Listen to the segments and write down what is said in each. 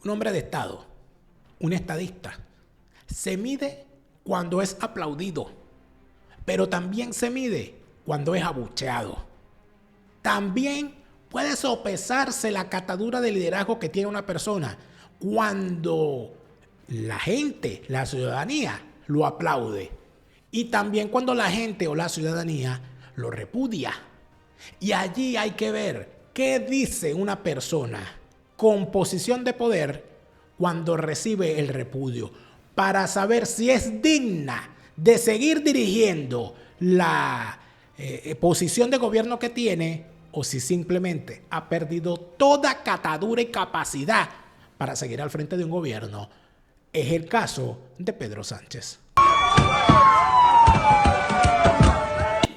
Un hombre de Estado, un estadista, se mide cuando es aplaudido, pero también se mide cuando es abucheado. También puede sopesarse la catadura de liderazgo que tiene una persona cuando la gente, la ciudadanía, lo aplaude. Y también cuando la gente o la ciudadanía lo repudia. Y allí hay que ver qué dice una persona con posición de poder cuando recibe el repudio, para saber si es digna de seguir dirigiendo la posición de gobierno que tiene o si simplemente ha perdido toda catadura y capacidad para seguir al frente de un gobierno. Es el caso de Pedro Sánchez.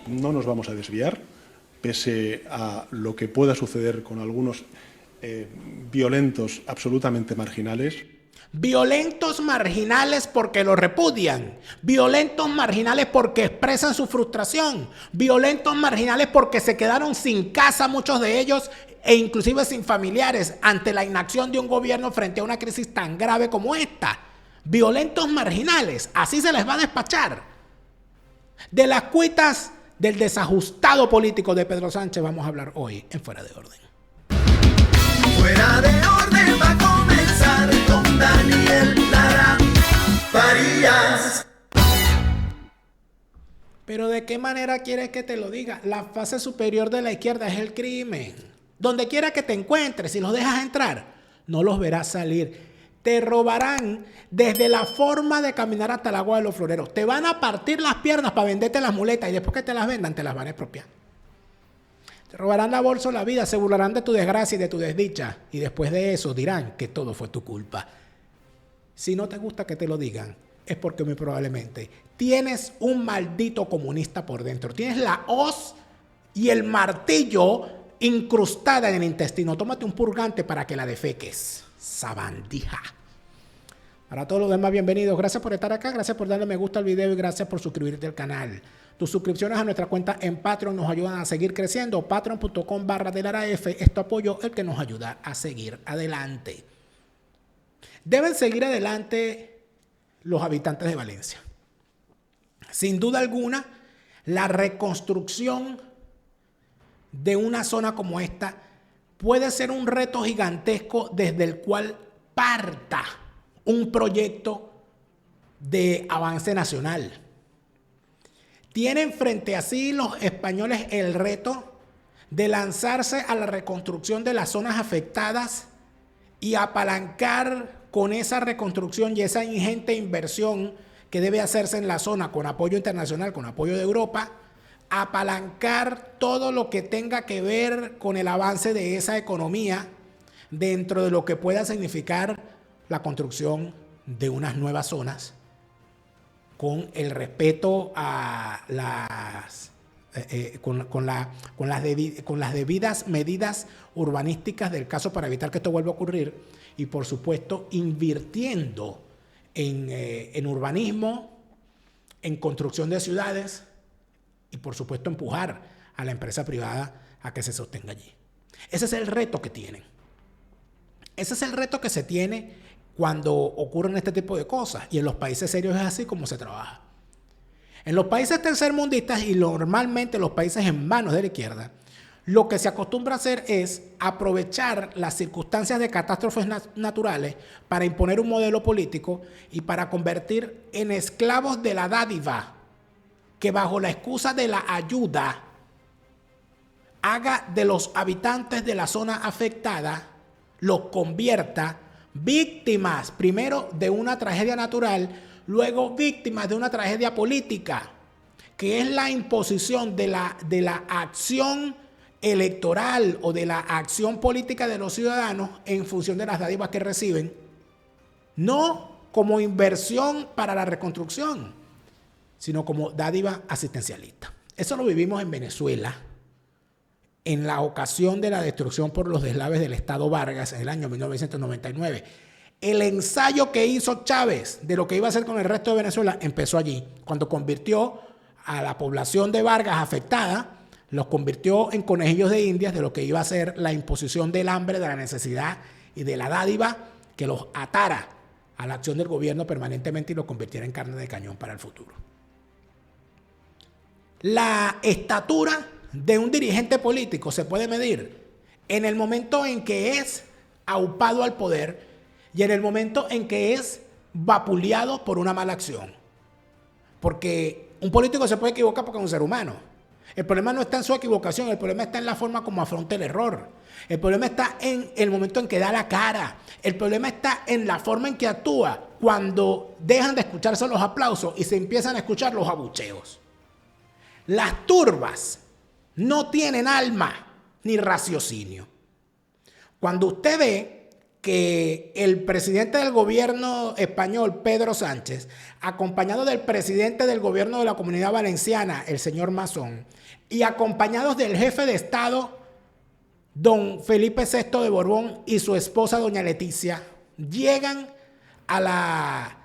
No nos vamos a desviar, pese a lo que pueda suceder con algunos violentos absolutamente marginales. Violentos marginales porque lo repudian, violentos marginales porque expresan su frustración, violentos marginales porque se quedaron sin casa muchos de ellos e inclusive sin familiares ante la inacción de un gobierno frente a una crisis tan grave como esta. Violentos marginales, así se les va a despachar. De las cuitas del desajustado político de Pedro Sánchez vamos a hablar hoy en Fuera de Orden. Fuera de Orden va a comenzar con Daniel Lara Farías. Pero ¿de qué manera quieres que te lo diga? La fase superior de la izquierda es el crimen. Donde quiera que te encuentres, si los dejas entrar, no los verás salir. Te robarán desde la forma de caminar hasta el agua de los floreros. Te van a partir las piernas para venderte las muletas y después que te las vendan, te las van a expropiar. Te robarán la bolsa o la vida, se burlarán de tu desgracia y de tu desdicha. Y después de eso dirán que todo fue tu culpa. Si no te gusta que te lo digan, es porque muy probablemente tienes un maldito comunista por dentro. Tienes la hoz y el martillo incrustada en el intestino. Tómate un purgante para que la defeques. Sabandija. Para todos los demás, bienvenidos. Gracias por estar acá, gracias por darle me gusta al video y gracias por suscribirte al canal. Tus suscripciones a nuestra cuenta en Patreon nos ayudan a seguir creciendo. Patreon.com/delaraf es tu apoyo el que nos ayuda a seguir adelante. Deben seguir adelante los habitantes de Valencia. Sin duda alguna, la reconstrucción de una zona como esta puede ser un reto gigantesco desde el cual parta un proyecto de avance nacional. Tienen frente a sí los españoles el reto de lanzarse a la reconstrucción de las zonas afectadas y apalancar con esa reconstrucción y esa ingente inversión que debe hacerse en la zona con apoyo internacional, con apoyo de Europa, apalancar todo lo que tenga que ver con el avance de esa economía dentro de lo que pueda significar la construcción de unas nuevas zonas con el respeto a las con las debidas medidas urbanísticas del caso para evitar que esto vuelva a ocurrir y por supuesto invirtiendo en urbanismo, en construcción de ciudades y por supuesto empujar a la empresa privada a que se sostenga allí. Ese es el reto que tienen. Ese es el reto que se tiene cuando ocurren este tipo de cosas. Y en los países serios es así como se trabaja. En los países tercermundistas y normalmente los países en manos de la izquierda, lo que se acostumbra a hacer es aprovechar las circunstancias de catástrofes naturales para imponer un modelo político y para convertir en esclavos de la dádiva que bajo la excusa de la ayuda haga de los habitantes de la zona afectada, los convierta víctimas, primero de una tragedia natural, luego víctimas de una tragedia política, que es la imposición de la acción electoral o de la acción política de los ciudadanos en función de las dádivas que reciben, no como inversión para la reconstrucción, sino como dádiva asistencialista. Eso lo vivimos en Venezuela en la ocasión de la destrucción por los deslaves del Estado Vargas en el año 1999. El ensayo que hizo Chávez de lo que iba a hacer con el resto de Venezuela empezó allí, cuando convirtió a la población de Vargas afectada, los convirtió en conejillos de indias de lo que iba a ser la imposición del hambre, de la necesidad y de la dádiva que los atara a la acción del gobierno permanentemente y los convirtiera en carne de cañón para el futuro. La estatura de un dirigente político se puede medir en el momento en que es aupado al poder y en el momento en que es vapuleado por una mala acción. Porque un político se puede equivocar porque es un ser humano. El problema no está en su equivocación, el problema está en la forma como afronta el error. El problema está en el momento en que da la cara. El problema está en la forma en que actúa cuando dejan de escucharse los aplausos y se empiezan a escuchar los abucheos. Las turbas no tienen alma ni raciocinio. Cuando usted ve que el presidente del gobierno español, Pedro Sánchez, acompañado del presidente del gobierno de la Comunidad Valenciana, el señor Mazón, y acompañados del jefe de Estado, don Felipe VI de Borbón, y su esposa, doña Leticia, llegan a la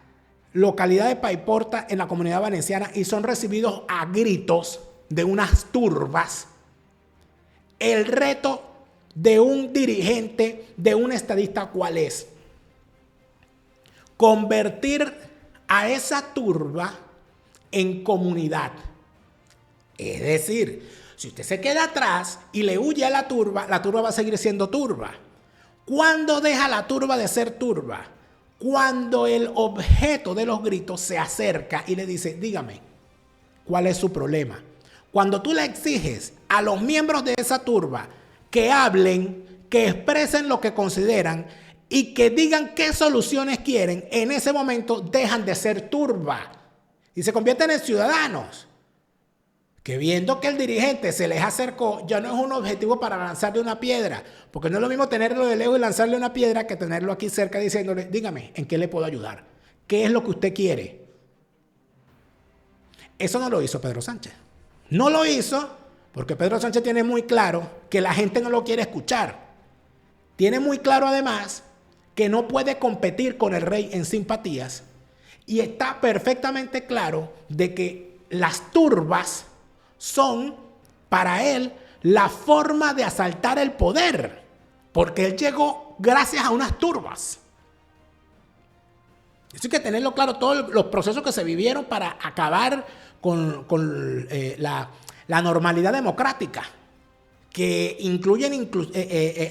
localidad de Paiporta en la Comunidad Valenciana y son recibidos a gritos de unas turbas. El reto de un dirigente, de un estadista, ¿cuál es? Convertir a esa turba en comunidad. Es decir, si usted se queda atrás y le huye a la turba va a seguir siendo turba. ¿Cuándo deja la turba de ser turba? Cuando el objeto de los gritos se acerca y le dice, dígame, ¿cuál es su problema? Cuando tú le exiges a los miembros de esa turba que hablen, que expresen lo que consideran y que digan qué soluciones quieren, en ese momento dejan de ser turba y se convierten en ciudadanos que, viendo que el dirigente se les acercó, ya no es un objetivo para lanzarle una piedra, porque no es lo mismo tenerlo de lejos y lanzarle una piedra que tenerlo aquí cerca diciéndole, dígame, ¿en qué le puedo ayudar? ¿Qué es lo que usted quiere? Eso no lo hizo Pedro Sánchez. No lo hizo porque Pedro Sánchez tiene muy claro que la gente no lo quiere escuchar. Tiene muy claro además que no puede competir con el rey en simpatías y está perfectamente claro de que las turbas son para él la forma de asaltar el poder, porque él llegó gracias a unas turbas. Eso hay que tenerlo claro, todos los procesos que se vivieron para acabar con la normalidad democrática, que incluyen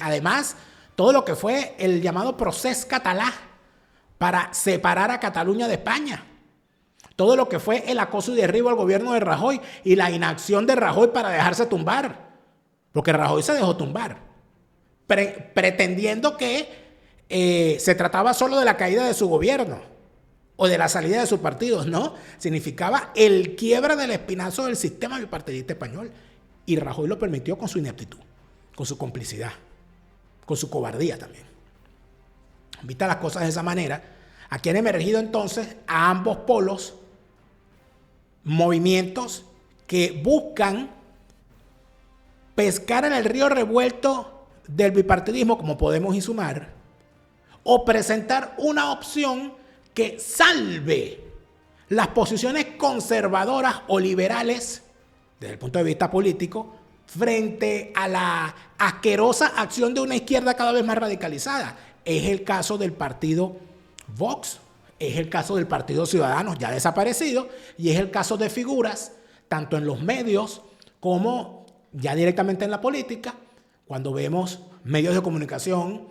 además todo lo que fue el llamado procés catalá para separar a Cataluña de España. Todo lo que fue el acoso y derribo al gobierno de Rajoy y la inacción de Rajoy para dejarse tumbar. Porque Rajoy se dejó tumbar, pretendiendo que se trataba solo de la caída de su gobierno o de la salida de sus partidos. No, significaba el quiebre del espinazo del sistema bipartidista español. Y Rajoy lo permitió con su ineptitud, con su complicidad, con su cobardía también. Vista las cosas de esa manera, aquí han emergido entonces a ambos polos movimientos que buscan pescar en el río revuelto del bipartidismo, como Podemos y Sumar, o presentar una opción que salve las posiciones conservadoras o liberales desde el punto de vista político frente a la asquerosa acción de una izquierda cada vez más radicalizada. Es el caso del partido Vox, es el caso del Partido Ciudadanos ya desaparecido y es el caso de figuras tanto en los medios como ya directamente en la política, cuando vemos medios de comunicación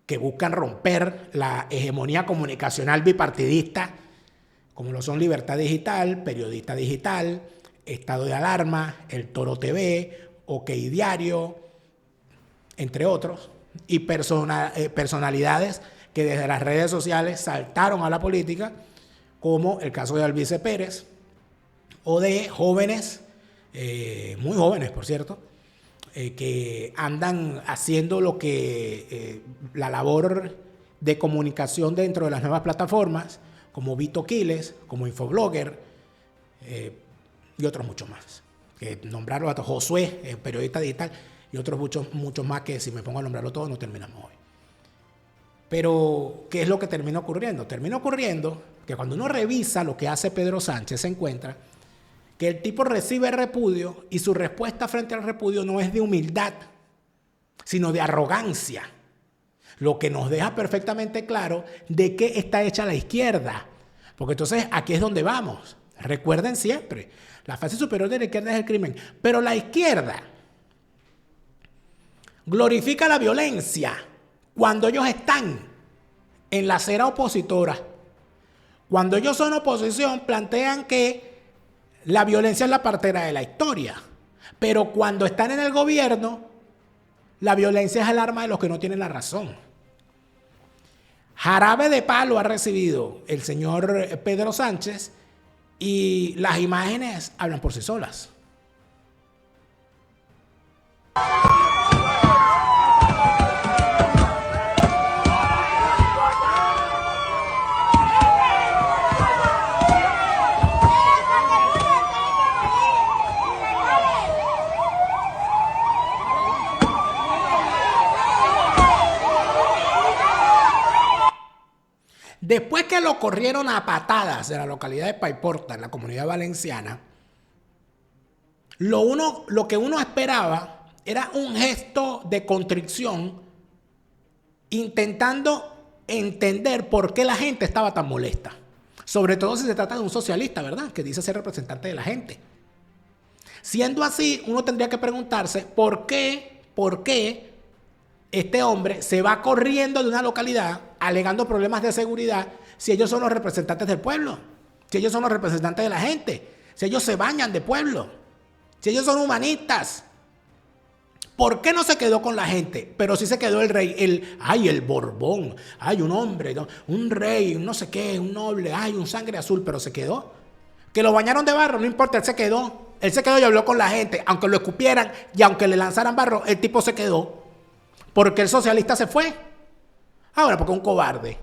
que buscan romper la hegemonía comunicacional bipartidista, como lo son Libertad Digital, Periodista Digital, Estado de Alarma, El Toro TV, OK Diario, entre otros, y personalidades que desde las redes sociales saltaron a la política, como el caso de Albice Pérez, o de jóvenes, muy jóvenes por cierto, que andan haciendo lo que la labor de comunicación dentro de las nuevas plataformas, como Vito Quiles, como Infoblogger, y otros muchos más. Que nombrarlo a Josué, periodista digital, y otros muchos más que si me pongo a nombrarlo todo no terminamos hoy. Pero, ¿qué es lo que termina ocurriendo? Termina ocurriendo que cuando uno revisa lo que hace Pedro Sánchez, se encuentra que el tipo recibe repudio y su respuesta frente al repudio no es de humildad, sino de arrogancia. Lo que nos deja perfectamente claro de qué está hecha la izquierda. Porque entonces aquí es donde vamos. Recuerden siempre, la fase superior de la izquierda es el crimen. Pero la izquierda glorifica la violencia cuando ellos están en la acera opositora. Cuando ellos son oposición, plantean que la violencia es la partera de la historia. Pero cuando están en el gobierno, la violencia es el arma de los que no tienen la razón. Jarabe de palo ha recibido el señor Pedro Sánchez y las imágenes hablan por sí solas. Después que lo corrieron a patadas de la localidad de Paiporta, en la Comunidad Valenciana, lo que uno esperaba era un gesto de contrición intentando entender por qué la gente estaba tan molesta. Sobre todo si se trata de un socialista, ¿verdad? Que dice ser representante de la gente. Siendo así, uno tendría que preguntarse por qué este hombre se va corriendo de una localidad alegando problemas de seguridad si ellos son los representantes del pueblo, si ellos son los representantes de la gente, si ellos se bañan de pueblo, si ellos son humanistas. ¿Por qué no se quedó con la gente? Pero sí se quedó el rey, el Borbón, un hombre, ¿no? Un rey, un no sé qué, un noble, un sangre azul, pero se quedó. Que lo bañaron de barro, no importa, él se quedó y habló con la gente, aunque lo escupieran y aunque le lanzaran barro, el tipo se quedó. Porque el socialista se fue. Ahora, porque es un cobarde.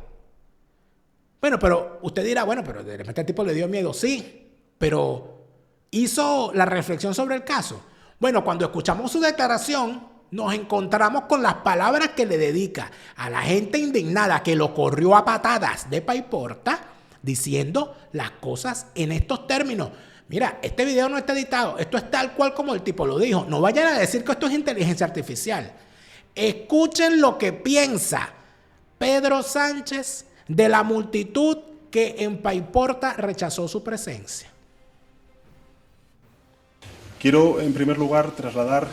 Bueno, pero usted dirá, pero de repente el tipo le dio miedo. Sí, pero hizo la reflexión sobre el caso. Bueno, cuando escuchamos su declaración, nos encontramos con las palabras que le dedica a la gente indignada que lo corrió a patadas de Paiporta, diciendo las cosas en estos términos. Mira, este video no está editado, esto es tal cual como el tipo lo dijo. No vayan a decir que esto es inteligencia artificial. Escuchen lo que piensa Pedro Sánchez de la multitud que en Paiporta rechazó su presencia. Quiero, en primer lugar, trasladar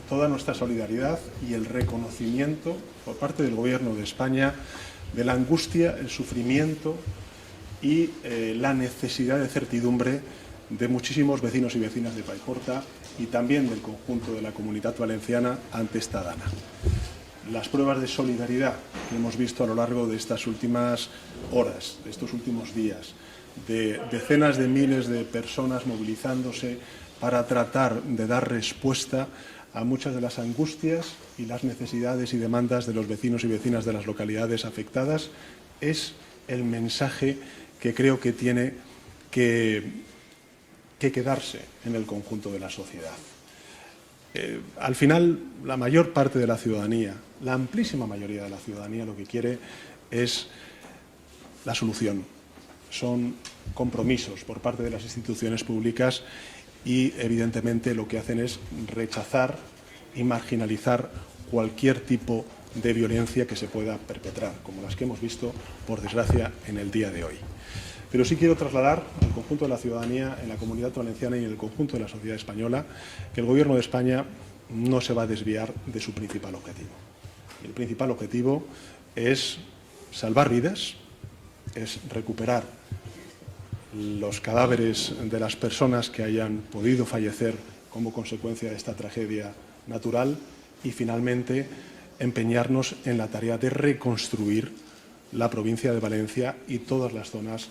toda nuestra solidaridad y el reconocimiento por parte del Gobierno de España de la angustia, el sufrimiento y la necesidad de certidumbre de muchísimos vecinos y vecinas de Paiporta y también del conjunto de la Comunidad Valenciana ante esta dana. Las pruebas de solidaridad que hemos visto a lo largo de estas últimas horas, de estos últimos días, de decenas de miles de personas movilizándose para tratar de dar respuesta a muchas de las angustias y las necesidades y demandas de los vecinos y vecinas de las localidades afectadas, es el mensaje que creo que tiene que quedarse en el conjunto de la sociedad. Al final, la mayor parte de la ciudadanía, la amplísima mayoría de la ciudadanía, lo que quiere es la solución. Son compromisos por parte de las instituciones públicas y, evidentemente, lo que hacen es rechazar y marginalizar cualquier tipo de violencia que se pueda perpetrar, como las que hemos visto, por desgracia, en el día de hoy. Pero sí quiero trasladar al conjunto de la ciudadanía, en la Comunidad Valenciana y en el conjunto de la sociedad española, que el Gobierno de España no se va a desviar de su principal objetivo. El principal objetivo es salvar vidas, es recuperar los cadáveres de las personas que hayan podido fallecer como consecuencia de esta tragedia natural y, finalmente, empeñarnos en la tarea de reconstruir la provincia de Valencia y todas las zonas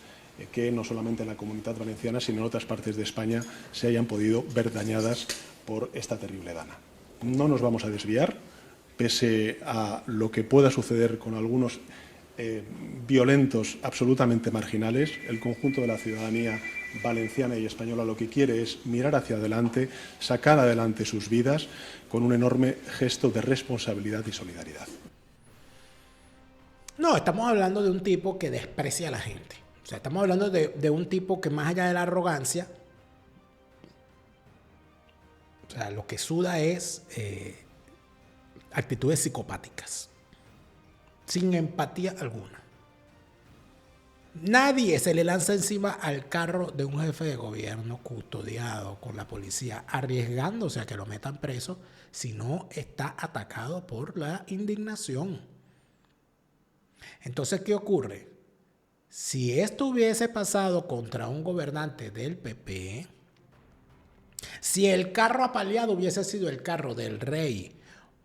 que no solamente en la Comunidad Valenciana, sino en otras partes de España se hayan podido ver dañadas por esta terrible dana. No nos vamos a desviar, pese a lo que pueda suceder con algunos violentos absolutamente marginales. El conjunto de la ciudadanía valenciana y española lo que quiere es mirar hacia adelante, sacar adelante sus vidas con un enorme gesto de responsabilidad y solidaridad. No, estamos hablando de un tipo que desprecia a la gente. O sea, estamos hablando de un tipo que, más allá de la arrogancia, o sea, lo que suda es actitudes psicopáticas. sin empatía alguna. Nadie se le lanza encima al carro de un jefe de gobierno custodiado con la policía, arriesgándose a que lo metan preso, si no está atacado por la indignación. Entonces, ¿qué ocurre? Si esto hubiese pasado contra un gobernante del PP, si el carro apaleado hubiese sido el carro del rey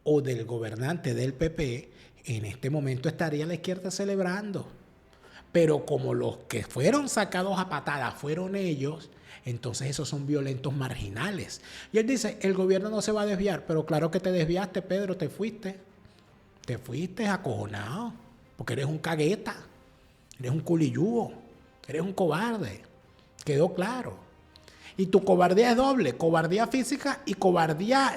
o del gobernante del PP, en este momento estaría la izquierda celebrando. Pero como los que fueron sacados a patadas fueron ellos, entonces esos son violentos marginales. Y él dice, el gobierno no se va a desviar. Pero claro que te desviaste, Pedro, te fuiste. Te fuiste acojonado, porque eres un cagueta, eres un culillúo, eres un cobarde. Quedó claro. Y tu cobardía es doble, cobardía física y cobardía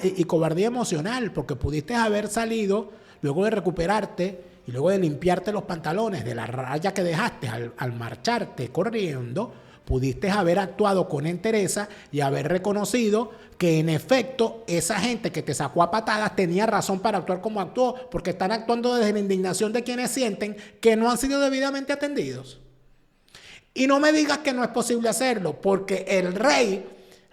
emocional, porque pudiste haber salido luego de recuperarte y luego de limpiarte los pantalones de la raya que dejaste al marcharte corriendo, pudiste haber actuado con entereza y haber reconocido que en efecto esa gente que te sacó a patadas tenía razón para actuar como actuó, porque están actuando desde la indignación de quienes sienten que no han sido debidamente atendidos. Y no me digas que no es posible hacerlo, porque el rey,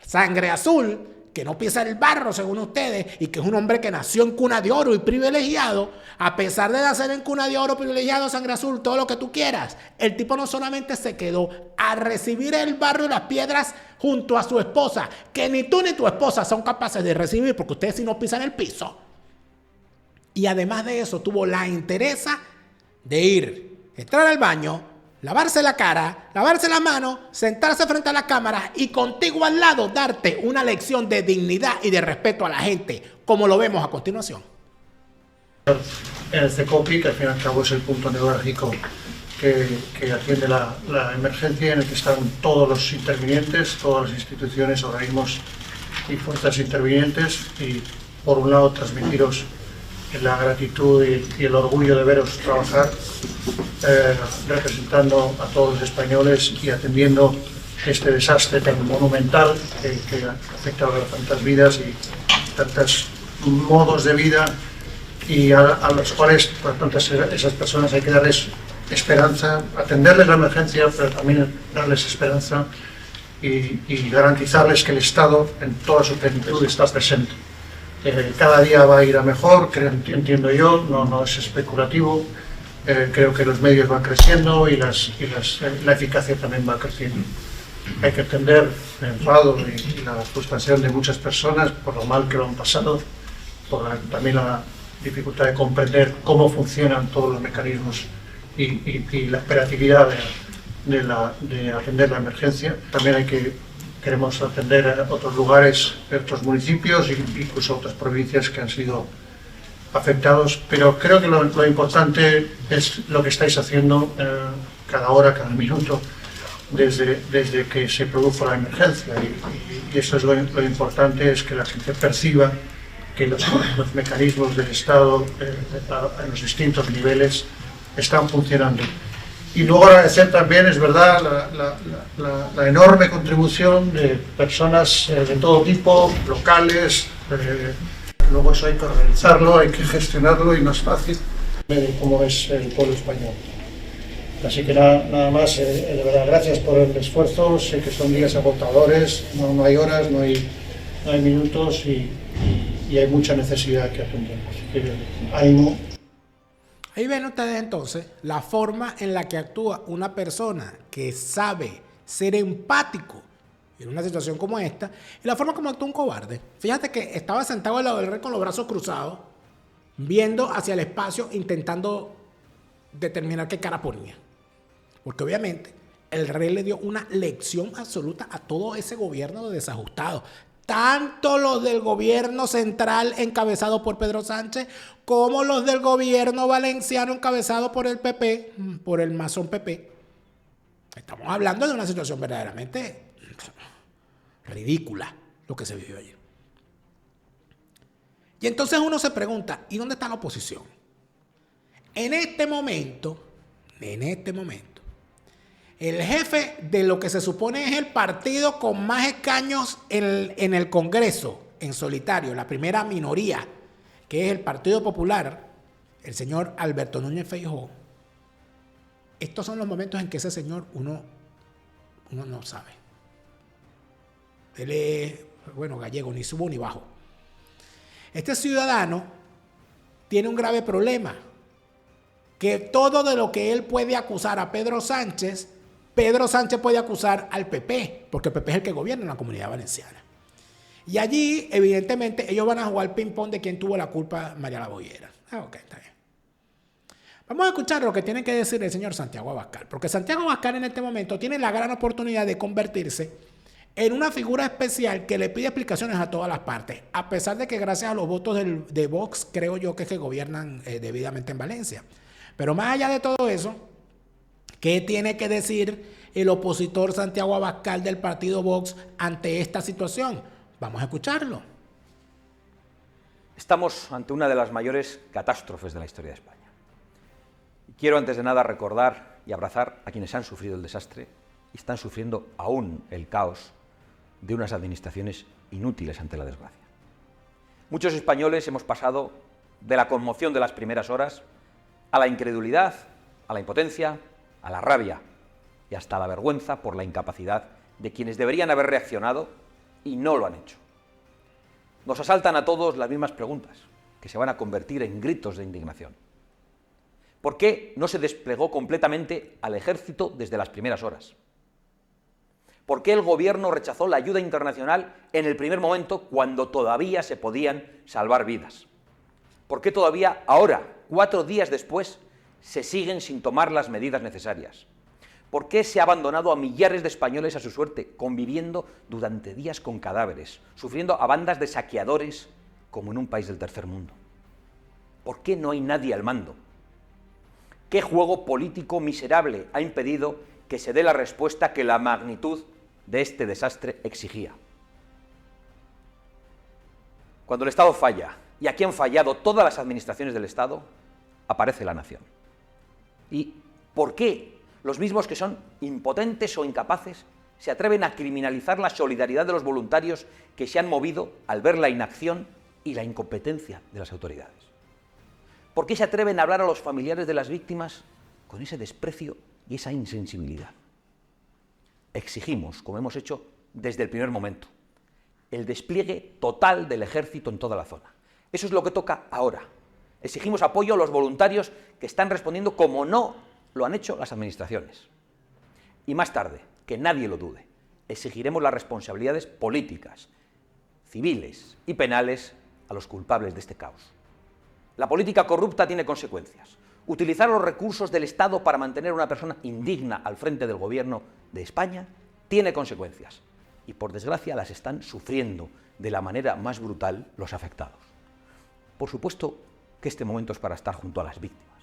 sangre azul, que no pisa el barro según ustedes, y que es un hombre que nació en cuna de oro y privilegiado, a pesar de nacer en cuna de oro, privilegiado, sangre azul, todo lo que tú quieras, el tipo no solamente se quedó a recibir el barro y las piedras junto a su esposa, que ni tú ni tu esposa son capaces de recibir, porque ustedes sí no pisan el piso, y además de eso tuvo la entereza de entrar al baño, lavarse la cara, lavarse las manos, sentarse frente a la cámara y contigo al lado darte una lección de dignidad y de respeto a la gente, como lo vemos a continuación. En el CECOPI, que al fin y al cabo es el punto neurálgico que atiende la emergencia, en el que están todos los intervinientes, todas las instituciones, organismos y fuerzas intervinientes, y por un lado transmitiros la gratitud y el orgullo de veros trabajar representando a todos los españoles y atendiendo este desastre tan monumental que ha afectado a tantas vidas y tantos modos de vida, y a los cuales, por tanto, esas personas hay que darles esperanza, atenderles la emergencia, pero también darles esperanza y garantizarles que el Estado en toda su plenitud está presente. Cada día va a ir a mejor, entiendo yo, no es especulativo. Creo que los medios van creciendo y la eficacia también va creciendo. Hay que entender el enfado y la frustración de muchas personas por lo mal que lo han pasado, por también la dificultad de comprender cómo funcionan todos los mecanismos y la operatividad de atender la emergencia. También queremos atender a otros lugares, otros municipios e incluso otras provincias que han sido afectados, pero creo que lo importante es lo que estáis haciendo cada hora, cada minuto, desde que se produjo la emergencia, y eso es lo importante, es que la gente perciba que los mecanismos del Estado en los distintos niveles están funcionando. Y luego agradecer también, es verdad, la enorme contribución de personas de todo tipo, locales. Luego eso hay que organizarlo, hay que gestionarlo y no es fácil, como es el pueblo español. Así que nada más, de verdad, gracias por el esfuerzo. Sé que son días agotadores, no hay horas, no hay minutos y hay mucha necesidad que atender. Así que ánimo. Ahí ven ustedes entonces la forma en la que actúa una persona que sabe ser empático en una situación como esta, y la forma como actúa un cobarde. Fíjate que estaba sentado al lado del rey con los brazos cruzados, viendo hacia el espacio, intentando determinar qué cara ponía. Porque obviamente el rey le dio una lección absoluta a todo ese gobierno de desajustados. Tanto los del gobierno central encabezado por Pedro Sánchez, como los del gobierno valenciano encabezado por el PP, por el masón PP. Estamos hablando de una situación verdaderamente ridícula lo que se vivió ayer. Y entonces uno se pregunta, ¿y dónde está la oposición? En este momento, el jefe de lo que se supone es el partido con más escaños en el Congreso, en solitario, la primera minoría, que es el Partido Popular, el señor Alberto Núñez Feijóo, estos son los momentos en que ese señor uno no sabe. Él es, bueno, gallego, ni subo ni bajo. Este ciudadano tiene un grave problema, que todo de lo que él puede acusar a Pedro Sánchez puede acusar al PP, porque el PP es el que gobierna en la Comunidad Valenciana. Y allí, evidentemente, ellos van a jugar ping-pong de quién tuvo la culpa, María la Boyera. Ok, está bien. Vamos a escuchar lo que tiene que decir el señor Santiago Abascal, porque Santiago Abascal en este momento tiene la gran oportunidad de convertirse en una figura especial que le pide explicaciones a todas las partes, a pesar de que gracias a los votos de Vox, creo yo que gobiernan debidamente en Valencia. Pero más allá de todo eso, ¿qué tiene que decir el opositor Santiago Abascal del partido Vox ante esta situación? Vamos a escucharlo. Estamos ante una de las mayores catástrofes de la historia de España. Quiero antes de nada recordar y abrazar a quienes han sufrido el desastre y están sufriendo aún el caos de unas administraciones inútiles ante la desgracia. Muchos españoles hemos pasado de la conmoción de las primeras horas a la incredulidad, a la impotencia, a la rabia y hasta a la vergüenza por la incapacidad de quienes deberían haber reaccionado y no lo han hecho. Nos asaltan a todos las mismas preguntas, que se van a convertir en gritos de indignación. ¿Por qué no se desplegó completamente al ejército desde las primeras horas? ¿Por qué el gobierno rechazó la ayuda internacional en el primer momento cuando todavía se podían salvar vidas? ¿Por qué todavía ahora, 4 días después, se siguen sin tomar las medidas necesarias? ¿Por qué se ha abandonado a millares de españoles a su suerte, conviviendo durante días con cadáveres, sufriendo a bandas de saqueadores como en un país del tercer mundo? ¿Por qué no hay nadie al mando? ¿Qué juego político miserable ha impedido que se dé la respuesta que la magnitud de este desastre exigía? Cuando el Estado falla, y aquí han fallado todas las administraciones del Estado, aparece la nación. ¿Y por qué los mismos que son impotentes o incapaces se atreven a criminalizar la solidaridad de los voluntarios que se han movido al ver la inacción y la incompetencia de las autoridades? ¿Por qué se atreven a hablar a los familiares de las víctimas con ese desprecio y esa insensibilidad? Exigimos, como hemos hecho desde el primer momento, el despliegue total del ejército en toda la zona. Eso es lo que toca ahora. Exigimos apoyo a los voluntarios que están respondiendo como no lo han hecho las administraciones. Y más tarde, que nadie lo dude, exigiremos las responsabilidades políticas, civiles y penales a los culpables de este caos. La política corrupta tiene consecuencias. Utilizar los recursos del Estado para mantener a una persona indigna al frente del gobierno de España tiene consecuencias. Y por desgracia las están sufriendo de la manera más brutal los afectados. Por supuesto que este momento es para estar junto a las víctimas,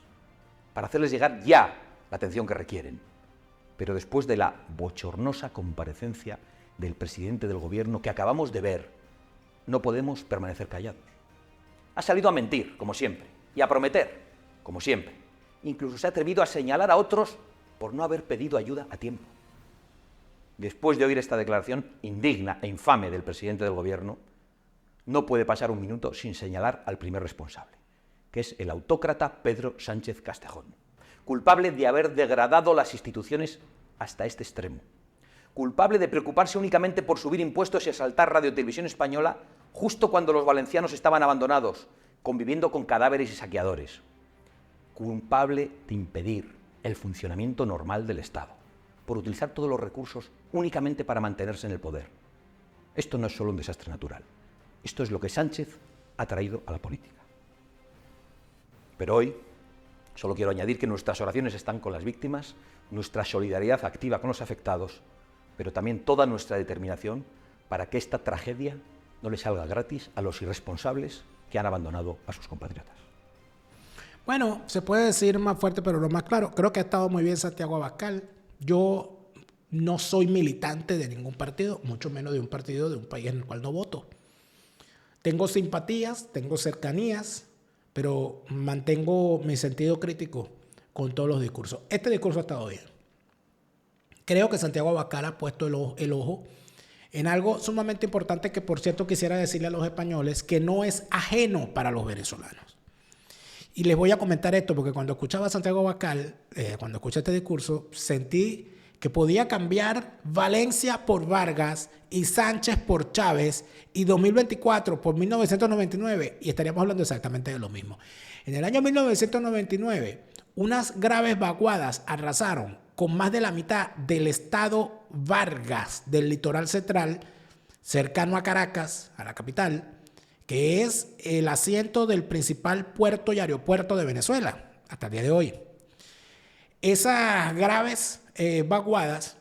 para hacerles llegar ya la atención que requieren. Pero después de la bochornosa comparecencia del presidente del gobierno que acabamos de ver, no podemos permanecer callados. Ha salido a mentir, como siempre, y a prometer, como siempre. Incluso se ha atrevido a señalar a otros por no haber pedido ayuda a tiempo. Después de oír esta declaración indigna e infame del presidente del gobierno, no puede pasar un minuto sin señalar al primer responsable, que es el autócrata Pedro Sánchez Castejón, culpable de haber degradado las instituciones hasta este extremo, culpable de preocuparse únicamente por subir impuestos y asaltar Radio Televisión Española justo cuando los valencianos estaban abandonados, conviviendo con cadáveres y saqueadores, culpable de impedir el funcionamiento normal del Estado, por utilizar todos los recursos únicamente para mantenerse en el poder. Esto no es solo un desastre natural, esto es lo que Sánchez ha traído a la política. Pero hoy solo quiero añadir que nuestras oraciones están con las víctimas, nuestra solidaridad activa con los afectados, pero también toda nuestra determinación para que esta tragedia no le salga gratis a los irresponsables que han abandonado a sus compatriotas. Bueno, se puede decir más fuerte, pero no más claro. Creo que ha estado muy bien Santiago Abascal. Yo no soy militante de ningún partido, mucho menos de un partido de un país en el cual no voto. Tengo simpatías, tengo cercanías, pero mantengo mi sentido crítico con todos los discursos. Este discurso ha estado bien. Creo que Santiago Abascal ha puesto el ojo en algo sumamente importante que, por cierto, quisiera decirle a los españoles que no es ajeno para los venezolanos. Y les voy a comentar esto porque cuando escuchaba a Santiago Abascal, cuando escuché este discurso, sentí que podía cambiar Valencia por Vargas y Sánchez por Chávez y 2024 por 1999 y estaríamos hablando exactamente de lo mismo. En el año 1999, unas graves vaguadas arrasaron con más de la mitad del estado Vargas del litoral central, cercano a Caracas, a la capital, que es el asiento del principal puerto y aeropuerto de Venezuela, hasta el día de hoy. Esas graves vaguadas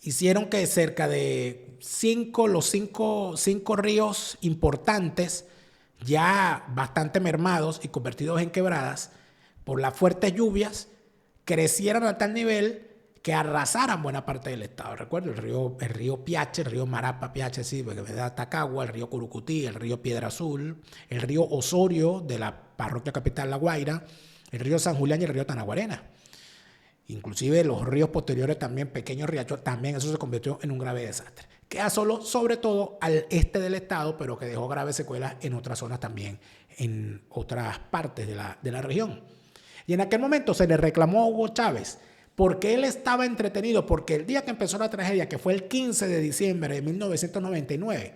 hicieron que cerca de los cinco ríos importantes, ya bastante mermados y convertidos en quebradas por las fuertes lluvias, crecieran a tal nivel que arrasaran buena parte del estado. Recuerdo el río Piache, el río Marapa Piache, sí, porque me da Tacagua, el río Curucutí, el río Piedra Azul, el río Osorio de la parroquia capital La Guaira, el río San Julián y el río Tanaguarena. Inclusive los ríos posteriores también, pequeños riachos, también eso se convirtió en un grave desastre, que asoló sobre todo al este del estado, pero que dejó graves secuelas en otras zonas también, en otras partes de la región. Y en aquel momento se le reclamó a Hugo Chávez porque él estaba entretenido, porque el día que empezó la tragedia, que fue el 15 de diciembre de 1999,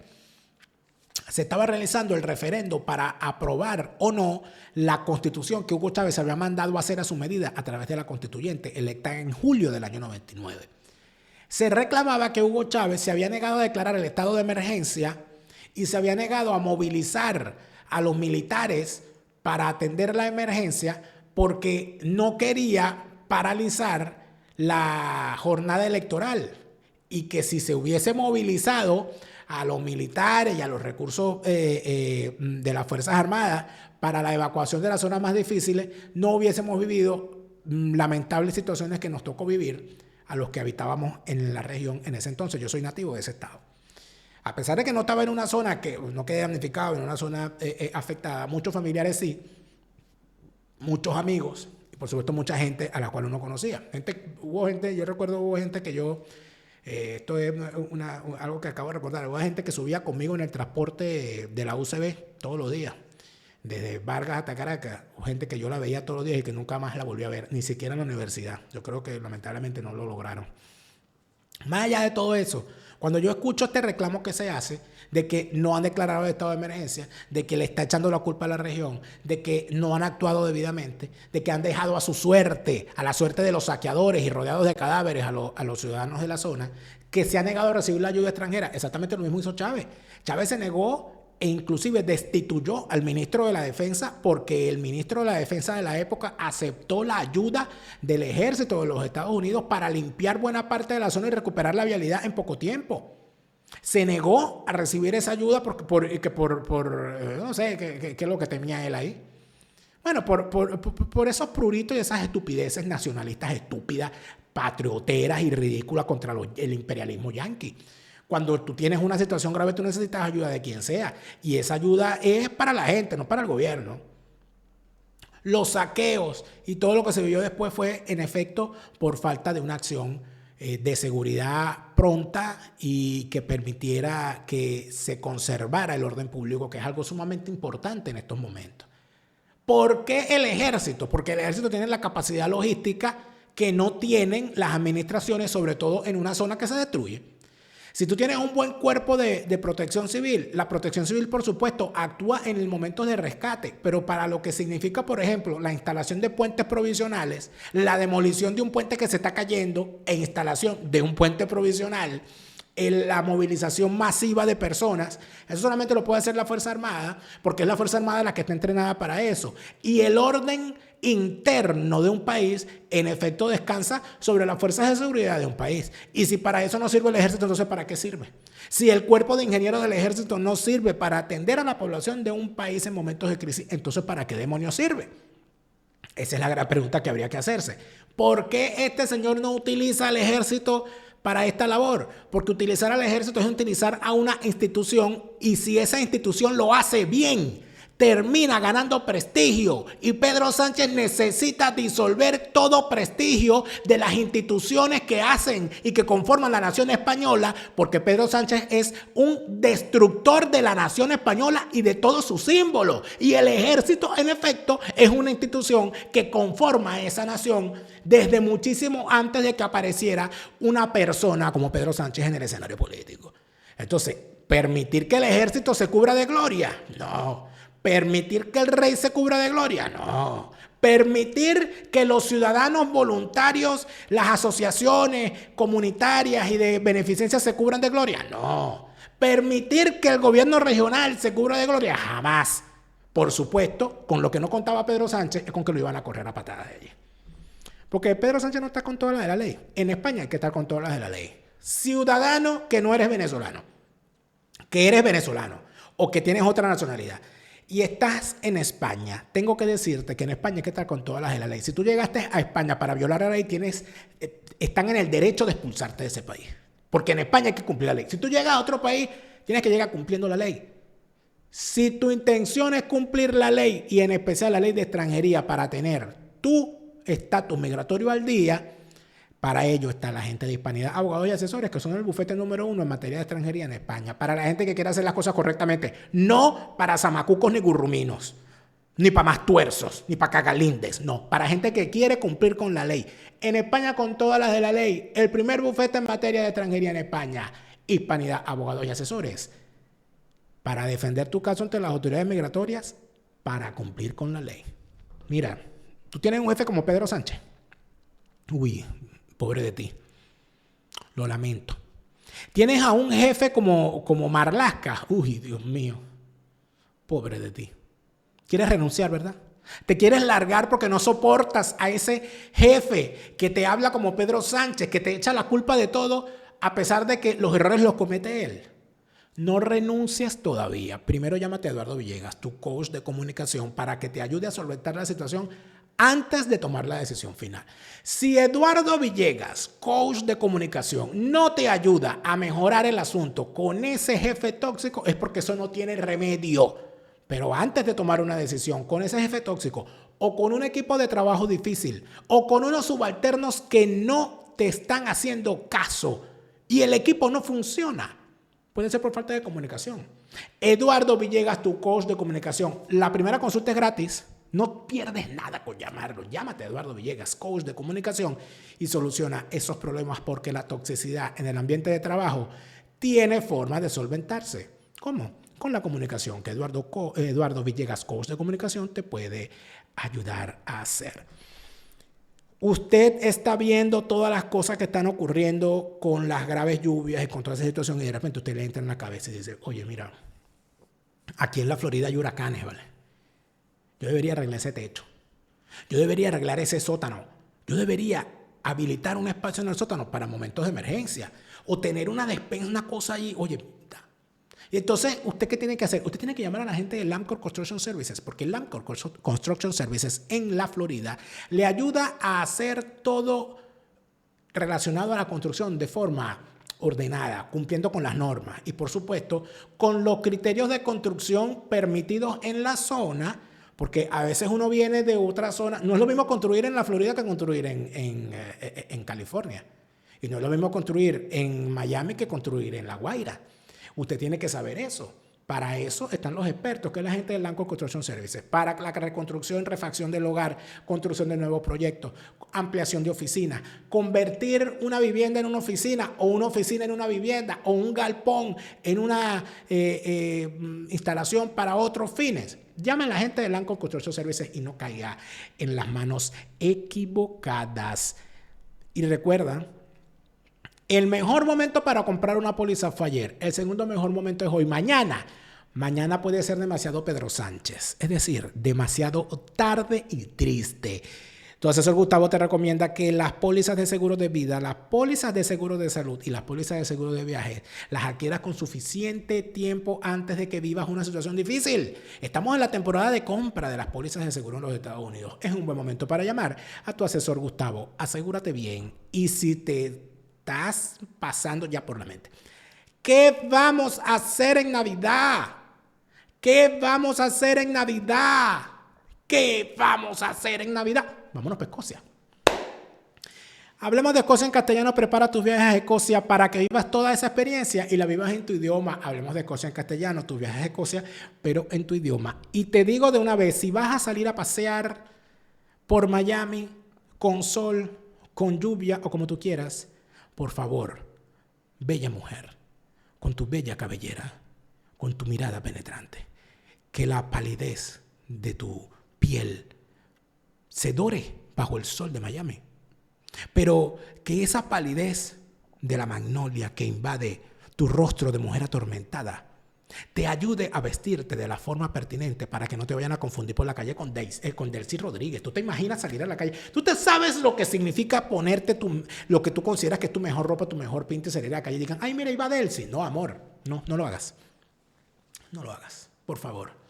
se estaba realizando el referendo para aprobar o no la constitución que Hugo Chávez había mandado a hacer a su medida a través de la constituyente, electa en julio del año 99. Se reclamaba que Hugo Chávez se había negado a declarar el estado de emergencia y se había negado a movilizar a los militares para atender la emergencia porque no quería paralizar la jornada electoral y que si se hubiese movilizado a los militares y a los recursos de las Fuerzas Armadas para la evacuación de las zonas más difíciles, no hubiésemos vivido lamentables situaciones que nos tocó vivir a los que habitábamos en la región en ese entonces. Yo soy nativo de ese estado. A pesar de que no estaba en una zona que no quedé damnificado, en una zona afectada, muchos familiares sí, muchos amigos, y por supuesto mucha gente a la cual uno conocía. Yo recuerdo hubo gente que yo, esto es algo que acabo de recordar, hubo gente que subía conmigo en el transporte de la UCB todos los días, desde Vargas hasta Caracas, o gente que yo la veía todos los días y que nunca más la volví a ver, ni siquiera en la universidad. Yo creo que lamentablemente no lo lograron. Más allá de todo eso, cuando yo escucho este reclamo que se hace de que no han declarado el estado de emergencia, de que le está echando la culpa a la región, de que no han actuado debidamente, de que han dejado a su suerte, a la suerte de los saqueadores y rodeados de cadáveres a los ciudadanos de la zona, que se ha negado a recibir la ayuda extranjera. Exactamente lo mismo hizo Chávez. Chávez se negó e inclusive destituyó al ministro de la Defensa porque el ministro de la Defensa de la época aceptó la ayuda del ejército de los Estados Unidos para limpiar buena parte de la zona y recuperar la vialidad en poco tiempo. Se negó a recibir esa ayuda no sé qué es lo que temía él ahí. Bueno, por esos pruritos y esas estupideces nacionalistas estúpidas, patrioteras y ridículas contra el imperialismo yanqui. Cuando tú tienes una situación grave, tú necesitas ayuda de quien sea. Y esa ayuda es para la gente, no para el gobierno. Los saqueos y todo lo que se vivió después fue, en efecto, por falta de una acción de seguridad pronta y que permitiera que se conservara el orden público, que es algo sumamente importante en estos momentos. ¿Por qué el ejército? Porque el ejército tiene la capacidad logística que no tienen las administraciones, sobre todo en una zona que se destruye. Si tú tienes un buen cuerpo de protección civil, la protección civil, por supuesto, actúa en el momento de rescate, pero para lo que significa, por ejemplo, la instalación de puentes provisionales, la demolición de un puente que se está cayendo e instalación de un puente provisional, la movilización masiva de personas, eso solamente lo puede hacer la Fuerza Armada, porque es la Fuerza Armada la que está entrenada para eso. Y el orden interno de un país, en efecto, descansa sobre las fuerzas de seguridad de un país. Y si para eso no sirve el ejército, entonces ¿para qué sirve? Si el cuerpo de ingenieros del ejército no sirve para atender a la población de un país en momentos de crisis, entonces ¿para qué demonios sirve? Esa es la gran pregunta que habría que hacerse. ¿Por qué este señor no utiliza al ejército para esta labor? Porque utilizar al ejército es utilizar a una institución, y si esa institución lo hace bien, termina ganando prestigio y Pedro Sánchez necesita disolver todo prestigio de las instituciones que hacen y que conforman la nación española, porque Pedro Sánchez es un destructor de la nación española y de todos sus símbolos. Y el ejército, en efecto, es una institución que conforma esa nación desde muchísimo antes de que apareciera una persona como Pedro Sánchez en el escenario político. Entonces, ¿permitir que el ejército se cubra de gloria? No. ¿Permitir que el rey se cubra de gloria? No. ¿Permitir que los ciudadanos voluntarios, las asociaciones comunitarias y de beneficencia se cubran de gloria? No. ¿Permitir que el gobierno regional se cubra de gloria? Jamás. Por supuesto, con lo que no contaba Pedro Sánchez es con que lo iban a correr a patadas de allí. Porque Pedro Sánchez no está con todas las de la ley. En España hay que estar con todas las de la ley. Ciudadano que no eres venezolano, que eres venezolano o que tienes otra nacionalidad y estás en España, tengo que decirte que en España hay que estar con todas las de la ley. Si tú llegaste a España para violar la ley, están en el derecho de expulsarte de ese país. Porque en España hay que cumplir la ley. Si tú llegas a otro país, tienes que llegar cumpliendo la ley. Si tu intención es cumplir la ley, y en especial la ley de extranjería, para tener tu estatus migratorio al día, para ello está la gente de Hispanidad, abogados y asesores, que son el bufete número 1 en materia de extranjería en España. Para la gente que quiere hacer las cosas correctamente. No para zamacucos ni gurruminos, ni para más tuerzos, ni para cagalindes. No, para gente que quiere cumplir con la ley. En España, con todas las de la ley, el primer bufete en materia de extranjería en España, Hispanidad, abogados y asesores. Para defender tu caso ante las autoridades migratorias, para cumplir con la ley. Mira, tú tienes un jefe como Pedro Sánchez. Uy, pobre de ti. Lo lamento. Tienes a un jefe como Marlaska. Uy, Dios mío. Pobre de ti. ¿Quieres renunciar, verdad? Te quieres largar porque no soportas a ese jefe que te habla como Pedro Sánchez, que te echa la culpa de todo a pesar de que los errores los comete él. No renuncies todavía. Primero llámate a Eduardo Villegas, tu coach de comunicación, para que te ayude a solventar la situación antes de tomar la decisión final. Si Eduardo Villegas, coach de comunicación, no te ayuda a mejorar el asunto con ese jefe tóxico, es porque eso no tiene remedio. Pero antes de tomar una decisión con ese jefe tóxico, o con un equipo de trabajo difícil, o con unos subalternos que no te están haciendo caso y el equipo no funciona, puede ser por falta de comunicación. Eduardo Villegas, tu coach de comunicación. La primera consulta es gratis. No pierdes nada con llamarlo. Llámate a Eduardo Villegas, coach de comunicación, y soluciona esos problemas, porque la toxicidad en el ambiente de trabajo tiene forma de solventarse. ¿Cómo? Con la comunicación, que Eduardo Villegas, coach de comunicación, te puede ayudar a hacer. Usted está viendo todas las cosas que están ocurriendo con las graves lluvias y con toda esa situación, y de repente usted le entra en la cabeza y dice, oye, mira, aquí en la Florida hay huracanes, ¿vale? Yo debería arreglar ese techo. Yo debería arreglar ese sótano. Yo debería habilitar un espacio en el sótano para momentos de emergencia. O tener una despensa, una cosa allí. Oye, y entonces, ¿usted qué tiene que hacer? Usted tiene que llamar a la gente de Lamcor Construction Services, porque Lamcor Construction Services en la Florida le ayuda a hacer todo relacionado a la construcción de forma ordenada, cumpliendo con las normas y, por supuesto, con los criterios de construcción permitidos en la zona, porque a veces uno viene de otra zona. No es lo mismo construir en la Florida que construir en California. Y no es lo mismo construir en Miami que construir en La Guaira. Usted tiene que saber eso. Para eso están los expertos, que es la gente de Lamcor Construction Services, para la reconstrucción, refacción del hogar, construcción de nuevos proyectos, ampliación de oficinas, convertir una vivienda en una oficina, o una oficina en una vivienda, o un galpón en una instalación para otros fines. Llame a la gente de Lamcor Construction Services y no caiga en las manos equivocadas. Y recuerda, el mejor momento para comprar una póliza fue ayer. El segundo mejor momento es hoy. Mañana puede ser demasiado Pedro Sánchez. Es decir, demasiado tarde y triste. Tu asesor Gustavo te recomienda que las pólizas de seguro de vida, las pólizas de seguro de salud y las pólizas de seguro de viaje las adquieras con suficiente tiempo antes de que vivas una situación difícil. Estamos en la temporada de compra de las pólizas de seguro en los Estados Unidos. Es un buen momento para llamar a tu asesor Gustavo. Asegúrate bien. Y si te estás pasando ya por la mente, ¿qué vamos a hacer en Navidad? ¿Qué vamos a hacer en Navidad? ¿Qué vamos a hacer en Navidad? Vámonos para Escocia. Hablemos de Escocia en castellano. Prepara tus viajes a Escocia para que vivas toda esa experiencia y la vivas en tu idioma. Hablemos de Escocia en castellano, tus viajes a Escocia, pero en tu idioma. Y te digo de una vez, si vas a salir a pasear por Miami con sol, con lluvia o como tú quieras, por favor, bella mujer, con tu bella cabellera, con tu mirada penetrante, que la palidez de tu piel se dore bajo el sol de Miami. Pero que esa palidez de la magnolia que invade tu rostro de mujer atormentada te ayude a vestirte de la forma pertinente para que no te vayan a confundir por la calle con Delcy Rodríguez. ¿Tú te imaginas salir a la calle? ¿Tú te sabes lo que significa ponerte lo que tú consideras que es tu mejor ropa, tu mejor pinta y salir a la calle y digan, ay, mira, ahí va Delcy? No, amor, no lo hagas. No lo hagas, por favor.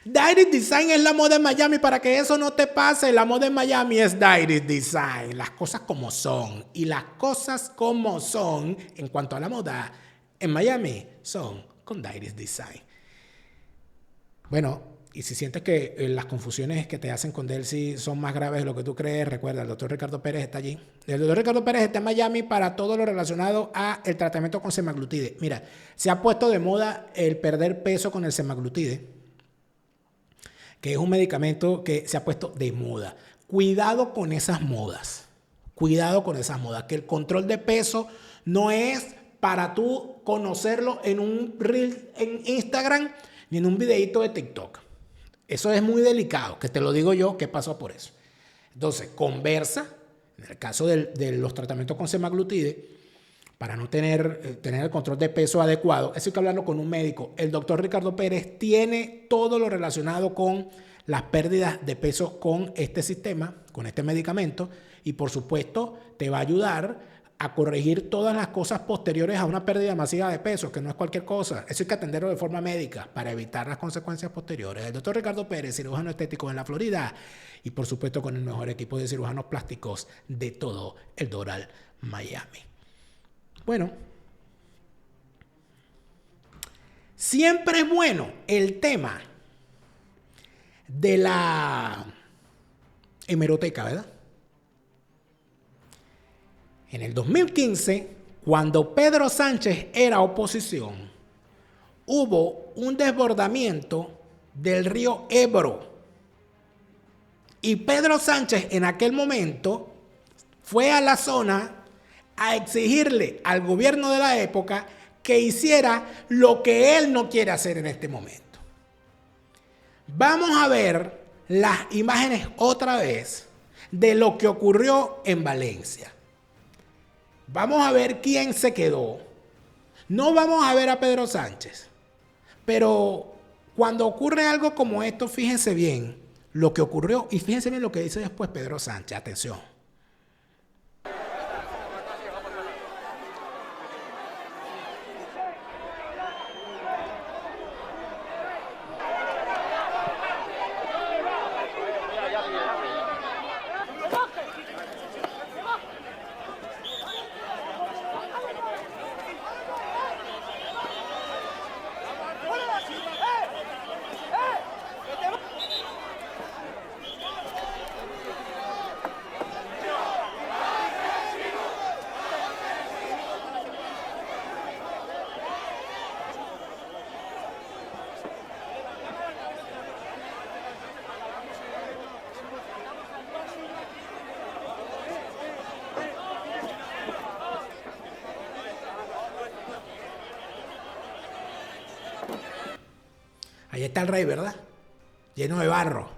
Dairy Design es la moda en Miami. Para que eso no te pase, la moda en Miami es Dairy Design. Las cosas como son. Y las cosas como son en cuanto a la moda en Miami son con Dairy Design. Bueno, y si sientes que las confusiones que te hacen con Delcy son más graves de lo que tú crees, recuerda, el doctor Ricardo Pérez está allí. El doctor Ricardo Pérez está en Miami para todo lo relacionado a el tratamiento con semaglutide. Mira, se ha puesto de moda el perder peso con el semaglutide, que es un medicamento que se ha puesto de moda. Cuidado con esas modas. Cuidado con esas modas. Que el control de peso no es para tú conocerlo en un reel en Instagram ni en un videito de TikTok. Eso es muy delicado, que te lo digo yo, que pasó por eso. Entonces, conversa, en el caso de los tratamientos con semaglutide, para no tener el control de peso adecuado, eso hay que hablarlo con un médico. El doctor Ricardo Pérez tiene todo lo relacionado con las pérdidas de peso con este sistema, con este medicamento, y por supuesto te va a ayudar a corregir todas las cosas posteriores a una pérdida masiva de peso, que no es cualquier cosa. Eso hay que atenderlo de forma médica para evitar las consecuencias posteriores. El doctor Ricardo Pérez, cirujano estético en la Florida, y por supuesto con el mejor equipo de cirujanos plásticos de todo el Doral Miami. Bueno, siempre es bueno el tema de la hemeroteca, ¿verdad? En el 2015, cuando Pedro Sánchez era oposición, hubo un desbordamiento del río Ebro. Y Pedro Sánchez en aquel momento fue a la zona a exigirle al gobierno de la época que hiciera lo que él no quiere hacer en este momento. Vamos a ver las imágenes otra vez de lo que ocurrió en Valencia. Vamos a ver quién se quedó. No vamos a ver a Pedro Sánchez, pero cuando ocurre algo como esto, fíjense bien lo que ocurrió y fíjense bien lo que dice después Pedro Sánchez. Atención. Ahí está el rey, ¿verdad? Lleno de barro.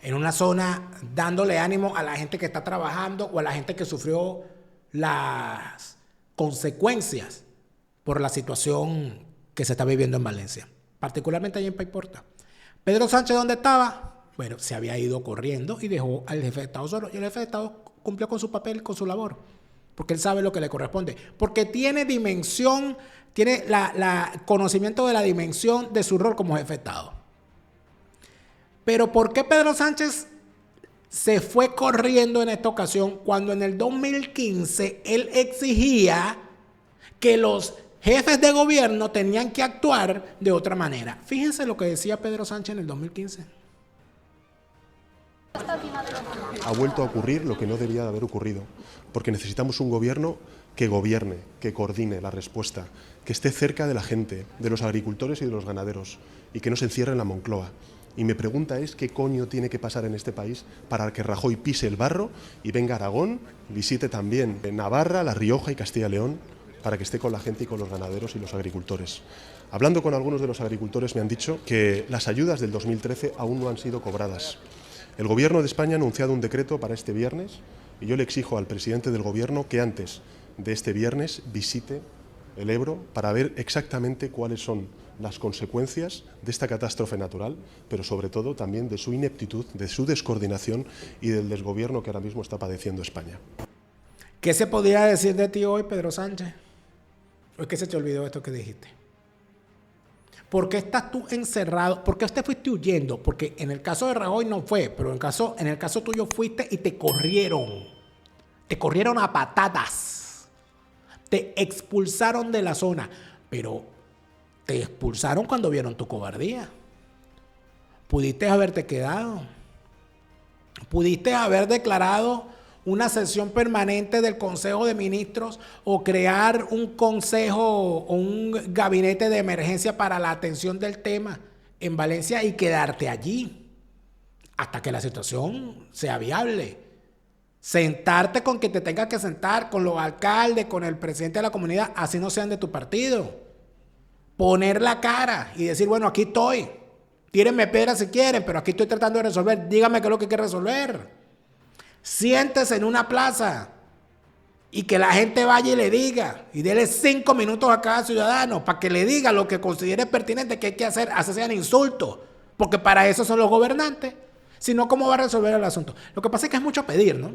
En una zona dándole ánimo a la gente que está trabajando o a la gente que sufrió las consecuencias por la situación que se está viviendo en Valencia. Particularmente allí en Paiporta. Pedro Sánchez, ¿dónde estaba? Bueno, se había ido corriendo y dejó al jefe de Estado solo. Y el jefe de Estado cumplió con su papel, con su labor. Porque él sabe lo que le corresponde. Porque tiene dimensión, tiene la conocimiento de la dimensión de su rol como jefe de Estado. Pero ¿por qué Pedro Sánchez se fue corriendo en esta ocasión cuando en el 2015 él exigía que los jefes de gobierno tenían que actuar de otra manera. Fíjense lo que decía Pedro Sánchez en el 2015. Ha vuelto a ocurrir lo que no debía de haber ocurrido, porque necesitamos un gobierno que gobierne, que coordine la respuesta, que esté cerca de la gente, de los agricultores y de los ganaderos, y que no se encierre en la Moncloa. Y mi pregunta es, ¿qué coño tiene que pasar en este país para que Rajoy pise el barro y venga a Aragón, visite también Navarra, La Rioja y Castilla y León, para que esté con la gente y con los ganaderos y los agricultores? Hablando con algunos de los agricultores me han dicho que las ayudas del 2013 aún no han sido cobradas. El Gobierno de España ha anunciado un decreto para este viernes y yo le exijo al presidente del Gobierno que antes de este viernes visite el Ebro para ver exactamente cuáles son las consecuencias de esta catástrofe natural, pero sobre todo también de su ineptitud, de su descoordinación y del desgobierno que ahora mismo está padeciendo España. ¿Qué se podría decir de ti hoy, Pedro Sánchez? ¿O es que se te olvidó esto que dijiste? ¿Por qué estás tú encerrado? ¿Por qué usted fuiste huyendo? Porque en el caso de Rajoy no fue, pero en el caso tuyo fuiste y te corrieron. Te corrieron a patadas. Te expulsaron de la zona. Pero te expulsaron cuando vieron tu cobardía. Pudiste haberte quedado. Pudiste haber declarado una sesión permanente del Consejo de Ministros o crear un consejo o un gabinete de emergencia para la atención del tema en Valencia y quedarte allí hasta que la situación sea viable. Sentarte con quien te tengas que sentar, con los alcaldes, con el presidente de la comunidad, así no sean de tu partido. Poner la cara y decir, bueno, aquí estoy. Tírenme piedras si quieren, pero aquí estoy tratando de resolver. Dígame qué es lo que hay que resolver. Siéntese en una plaza y que la gente vaya y le diga y déle 5 minutos a cada ciudadano para que le diga lo que considere pertinente que hay que hacer, así sean insultos, porque para eso son los gobernantes. Si no, ¿cómo va a resolver el asunto? Lo que pasa es que es mucho pedir, ¿no?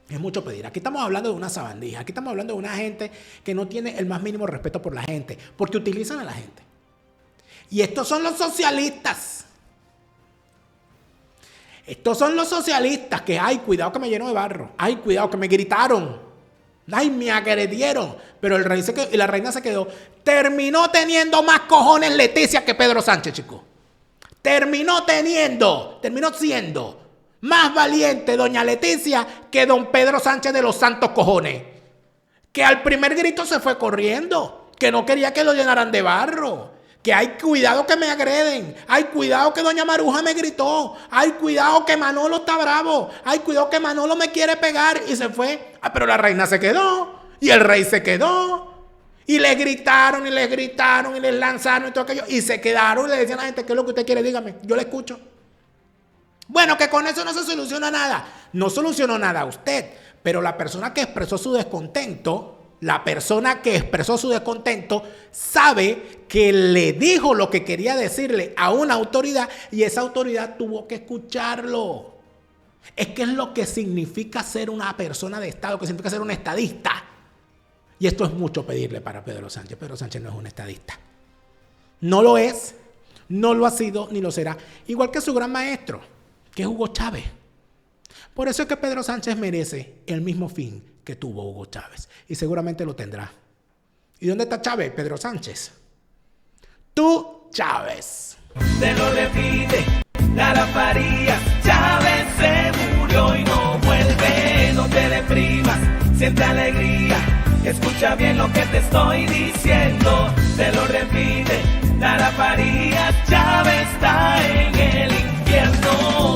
Es mucho pedir. Aquí estamos hablando de una sabandija, aquí estamos hablando de una gente que no tiene el más mínimo respeto por la gente, porque utilizan a la gente. Y estos son los socialistas. Estos son los socialistas que, ay, cuidado que me lleno de barro. Ay, cuidado que me gritaron. Ay, me agredieron. Pero el rey se quedó, y la reina se quedó. Terminó teniendo más cojones Leticia que Pedro Sánchez, chicos. Terminó siendo más valiente doña Leticia que don Pedro Sánchez de los santos cojones. Que al primer grito se fue corriendo. Que no quería que lo llenaran de barro. Que hay cuidado que me agreden, hay cuidado que doña Maruja me gritó, hay cuidado que Manolo está bravo, hay cuidado que Manolo me quiere pegar y se fue. Pero la reina se quedó y el rey se quedó y le gritaron y les lanzaron y todo aquello y se quedaron y le decían a la gente, ¿qué es lo que usted quiere? Dígame, yo le escucho. Bueno, que con eso no se soluciona nada. No solucionó nada usted, pero la persona que expresó su descontento, sabe que le dijo lo que quería decirle a una autoridad y esa autoridad tuvo que escucharlo. Es que es lo que significa ser una persona de Estado, que significa ser un estadista. Y esto es mucho pedirle para Pedro Sánchez. Pedro Sánchez no es un estadista. No lo es, no lo ha sido ni lo será. Igual que su gran maestro, que es Hugo Chávez. Por eso es que Pedro Sánchez merece el mismo fin que tuvo Hugo Chávez. Y seguramente lo tendrá. ¿Y dónde está Chávez? Pedro Sánchez. Tú, Chávez. Te lo repite, Lara Farías. Chávez se murió y no vuelve. No te deprimas, siente alegría. Escucha bien lo que te estoy diciendo. Te lo repite, Lara Farías. Chávez está en el infierno.